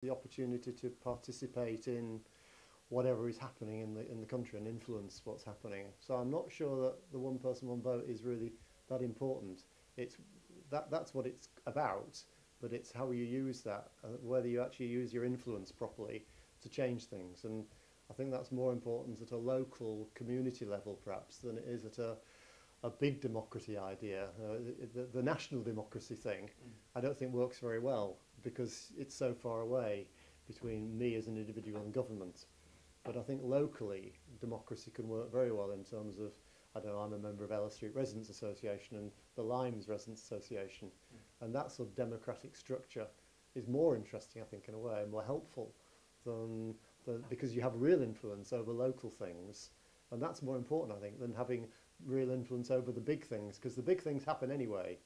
the opportunity to participate in whatever is happening in the country and influence what's happening. So I'm not sure that the one person, one vote is really that important. It's that's what it's about, but it's how you use that, whether you actually use your influence properly to change things. And I think that's more important at a local community level perhaps than it is at a big democracy idea. The national democracy thing, I don't think works very well because it's so far away between me as an individual and government. But I think locally, democracy can work very well in terms of, I don't know, I'm a member of Ella Street Residents Association and the Limes Residents Association, and that sort of democratic structure is more interesting, I think, in a way, and more helpful than because you have real influence over local things, and that's more important, I think, than having real influence over the big things, because the big things happen anyway,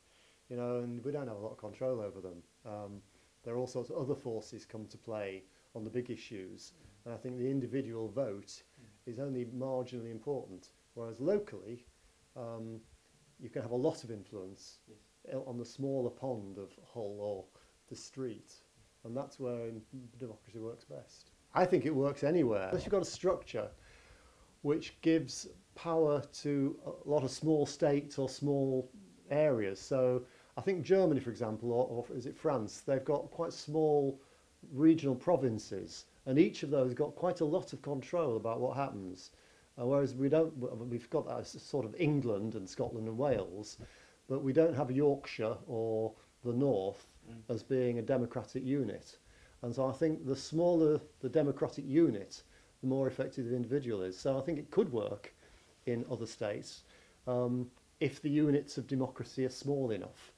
you know, and we don't have a lot of control over them. There are all sorts of other forces come to play on the big issues, and I think the individual vote is only marginally important, whereas locally you can have a lot of influence on the smaller pond of Hull or the street, and that's where democracy works best. I think it works anywhere. Unless you've got a structure which gives power to a lot of small states or small areas. So I think Germany, for example, or is it France, they've got quite small regional provinces, and each of those got quite a lot of control about what happens. Whereas we don't, we've got that as sort of England and Scotland and Wales, but we don't have Yorkshire or the North as being a democratic unit. And so I think the smaller the democratic unit, the more effective the individual is. So I think it could work in other states if the units of democracy are small enough.